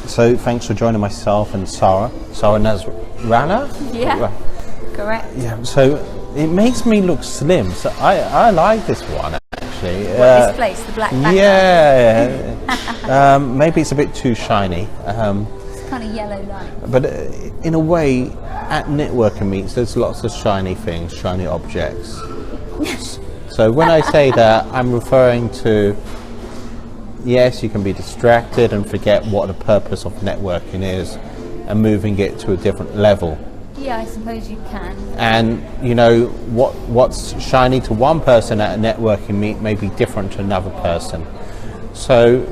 So thanks for joining myself and Sara Nasralla? Yeah, correct. Yeah, so it makes me look slim, so I like this one actually. This place, the black background. Yeah, maybe it's a bit too shiny. It's kind of yellow light. But in a way, at networking meets, there's lots of shiny things, shiny objects. So when I say that, I'm referring to, yes, you can be distracted and forget what the purpose of networking is and moving it to a different level. Yeah, I suppose you can. And, you know, what's shiny to one person at a networking meet may be different to another person. So,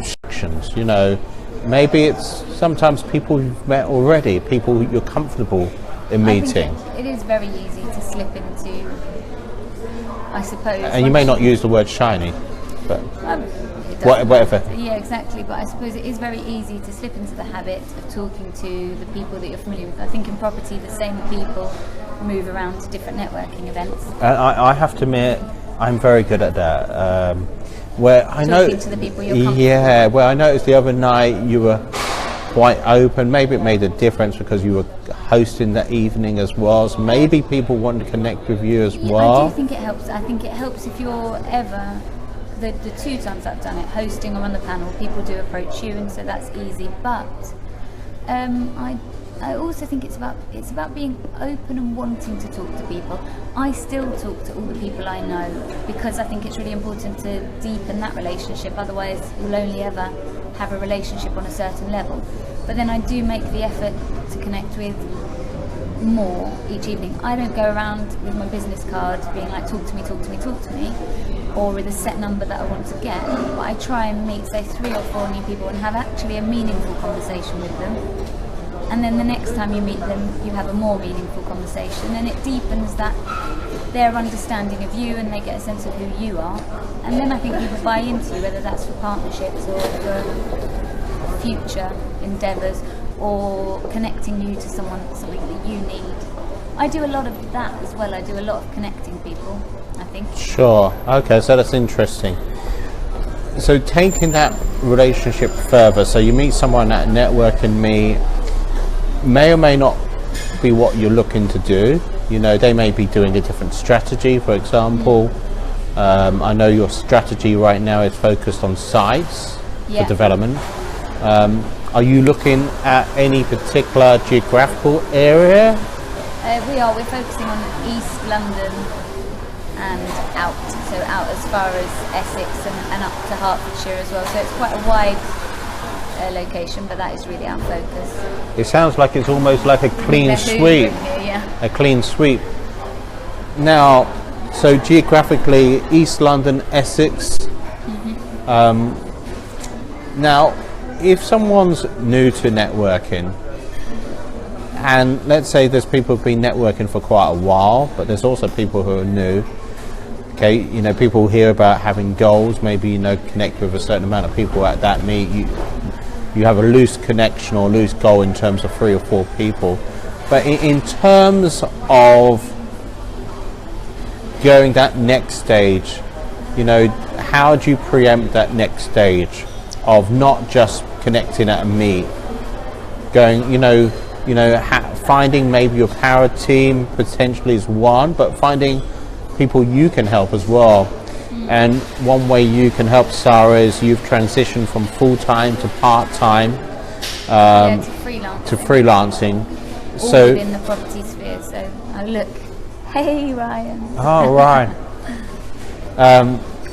you know, maybe it's sometimes people you've met already, people you're comfortable in meeting. It is very easy to slip into, I suppose. And you may not use the word shiny, but whatever. Yeah, exactly. But I suppose it is very easy to slip into the habit of talking to the people that you're familiar with. I think in property, the same people move around to different networking events. I have to admit, I'm very good at that. Where I know, talking to the people you're comfortable yeah. Well, I noticed the other night you were quite open. Maybe it made a difference because you were hosting that evening as well. So maybe people want to connect with you as well. I do think it helps. I think it helps if you're ever. The two times I've done it, hosting or on the panel, people do approach you, and so that's easy. But I also think it's about being open and wanting to talk to people. I still talk to all the people I know because I think it's really important to deepen that relationship. Otherwise, you'll only ever have a relationship on a certain level. But then I do make the effort to connect with more each evening. I don't go around with my business card being like, talk to me, talk to me, talk to me, or with a set number that I want to get. But I try and meet, say, 3 or 4 new people and have actually a meaningful conversation with them. And then the next time you meet them, you have a more meaningful conversation, and it deepens that their understanding of you, and they get a sense of who you are. And then I think people buy into you, whether that's for partnerships or for future endeavours, or connecting you to something that you need. I do a lot of that as well. I do a lot of connecting people, I think. Sure. Okay, so that's interesting. So taking that relationship further, so you meet someone at a networking meet, may or may not be what you're looking to do. You know, they may be doing a different strategy, for example. I know your strategy right now is focused on sites for development. Are you looking at any particular geographical area? We're focusing on East London and out, so out as far as Essex and up to Hertfordshire as well. So it's quite a wide location, but that is really our focus. It sounds like it's almost like a clean sweep. A clean sweep. Now, so geographically, East London, Essex. Now, if someone's new to networking, and let's say there's people who've been networking for quite a while, but there's also people who are new. Okay, you know, people hear about having goals, maybe, you know, connect with a certain amount of people at that meet. You have a loose connection or loose goal in terms of 3 or 4 people. But in terms of going that next stage, you know, how do you preempt that next stage of not just connecting at a meet, going, finding maybe your power team potentially is one, but finding people you can help as well. And one way you can help, Sara, is you've transitioned from full-time to part-time to freelancing. All so within the property sphere. So, oh look, hey Ryan. Oh, right.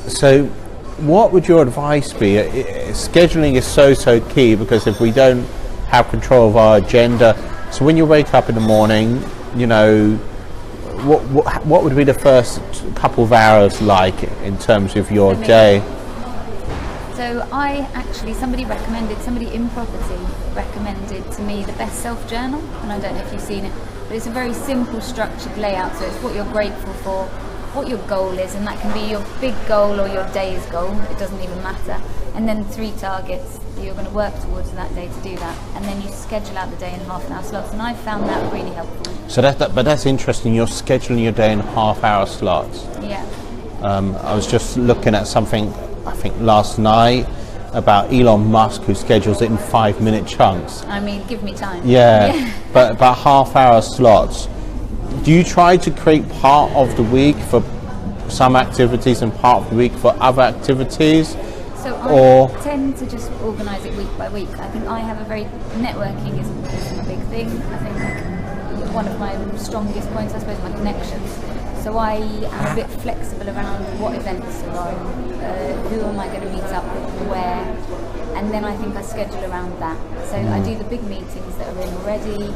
So what would your advice be? Scheduling is so key, because if we don't have control of our agenda, so when you wake up in the morning, you know, what would be the first couple of hours like in terms of your day? So somebody in property recommended to me the Best Self Journal, and I don't know if you've seen it, but it's a very simple structured layout. So it's what you're grateful for, what your goal is, and that can be your big goal or your day's goal, it doesn't even matter, and then 3 targets that you're going to work towards that day to do that, and then you schedule out the day in half-an-hour slots, and I found that really helpful. So but that's interesting, you're scheduling your day in half-hour slots. Yeah. I was just looking at something, I think last night, about Elon Musk, who schedules it in 5-minute chunks. I mean, give me time. Yeah. But about half-hour slots. Do you try to create part of the week for some activities and part of the week for other activities? So I tend to just organise it week by week. I think I have a very, networking is a big thing. I think one of my strongest points, I suppose, my connections. So I am a bit flexible around what events are on, who am I going to meet up with, where, and then I think I schedule around that. So I do the big meetings that are in already,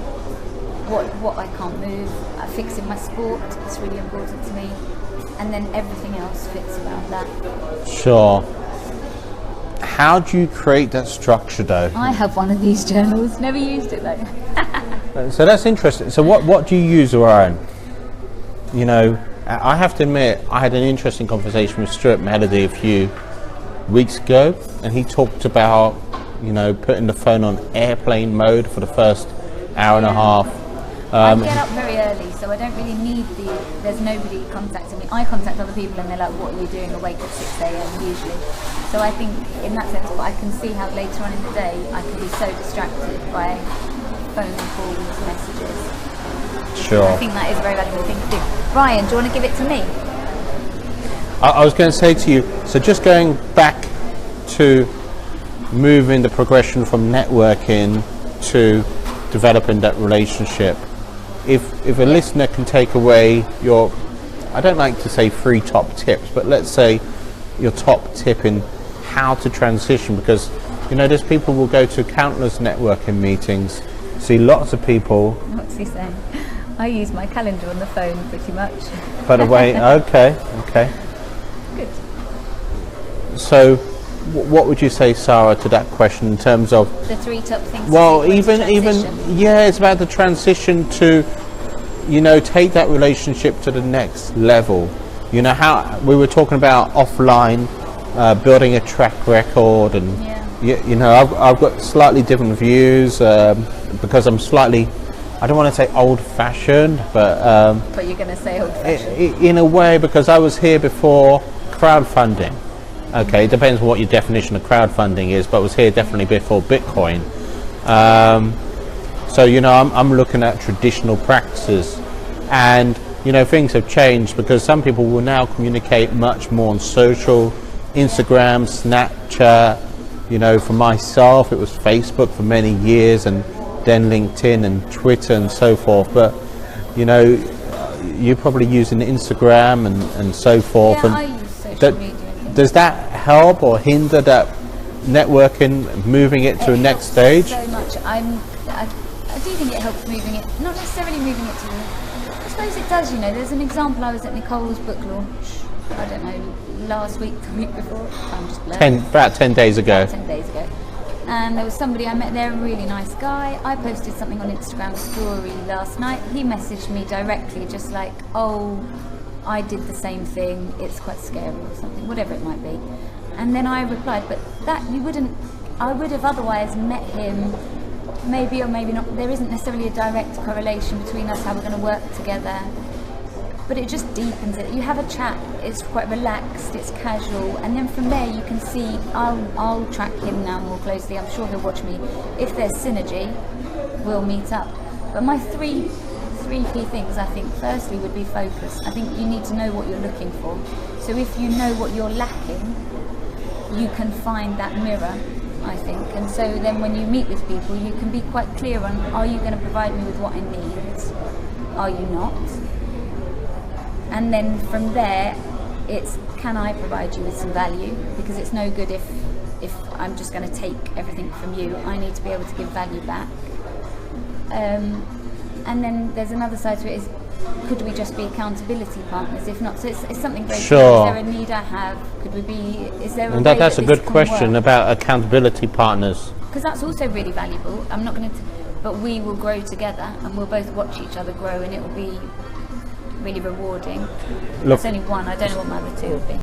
what I can't move, fixing my sport, it's really important to me, and then everything else fits around that. Sure. How do you create that structure though? I have one of these journals, never used it though. So that's interesting. So what do you use, Ryan? You know, I have to admit, I had an interesting conversation with Stuart Melody a few weeks ago, and he talked about, you know, putting the phone on airplane mode for the first hour and a half. I get up very early, so I don't really need there's nobody contacting me. I contact other people and they're like, what are you doing awake at 6 a.m. usually? So I think in that sense, but I can see how later on in the day I can be so distracted by phone calls, messages. Sure. I think that is a very valuable thing to do. Ryan, do you want to give it to me? I was going to say to you, so just going back to moving the progression from networking to developing that relationship, if a listener can take away your, I don't like to say 3 top tips, but let's say your top tip in how to transition, because you know there's people who will go to countless networking meetings, see lots of people. What's he saying? I use my calendar on the phone pretty much. By the way, okay. Good. So what would you say, Sara, to that question in terms of the 3 top things? Well, even yeah, it's about the transition to, you know, take that relationship to the next level. You know, how we were talking about offline, building a track record, and you know, I've got slightly different views because I'm slightly, I don't want to say old-fashioned, but you're going to say old-fashioned in a way, because I was here before crowdfunding. Okay, it depends on what your definition of crowdfunding is, but I was here definitely before Bitcoin. So, you know, I'm looking at traditional practices, and, you know, things have changed because some people will now communicate much more on social, Instagram, Snapchat. You know, for myself, it was Facebook for many years, and then LinkedIn and Twitter and so forth. But, you know, you're probably using Instagram and so forth. Yeah, and I use social media. Does that help or hinder that networking, moving it to a next stage? So much. I do think it helps moving it, not necessarily moving it to I suppose it does, you know. There's an example, I was at Nicole's book launch, I don't know, last week, the week before, I'm just blurring. About 10 days ago. 10 days ago. And there was somebody I met there, a really nice guy. I posted something on Instagram story last night. He messaged me directly, just like, oh, I did the same thing, it's quite scary or something, whatever it might be. And then I replied, but that you wouldn't, I would have otherwise met him, maybe or maybe not. There isn't necessarily a direct correlation between us, how we're going to work together, but it just deepens it. You have a chat, it's quite relaxed, it's casual, and then from there you can see, I'll track him now more closely, I'm sure he'll watch me. If there's synergy, we'll meet up. But my three key things, I think, firstly would be focus. I think you need to know what you're looking for. So if you know what you're lacking, you can find that mirror, I think. And so then when you meet with people, you can be quite clear on, are you going to provide me with what I need? Are you not? And then from there, it's, can I provide you with some value? Because it's no good if I'm just going to take everything from you. I need to be able to give value back. And then there's another side to it, is could we just be accountability partners? If not, so it's something very clear. Is there a need I have? Could we be, is there a way that's that a good question about accountability partners. Because that's also really valuable. I'm not going to, but we will grow together and we'll both watch each other grow, and it will be really rewarding. Look, there's only one, I don't know what my other two would be.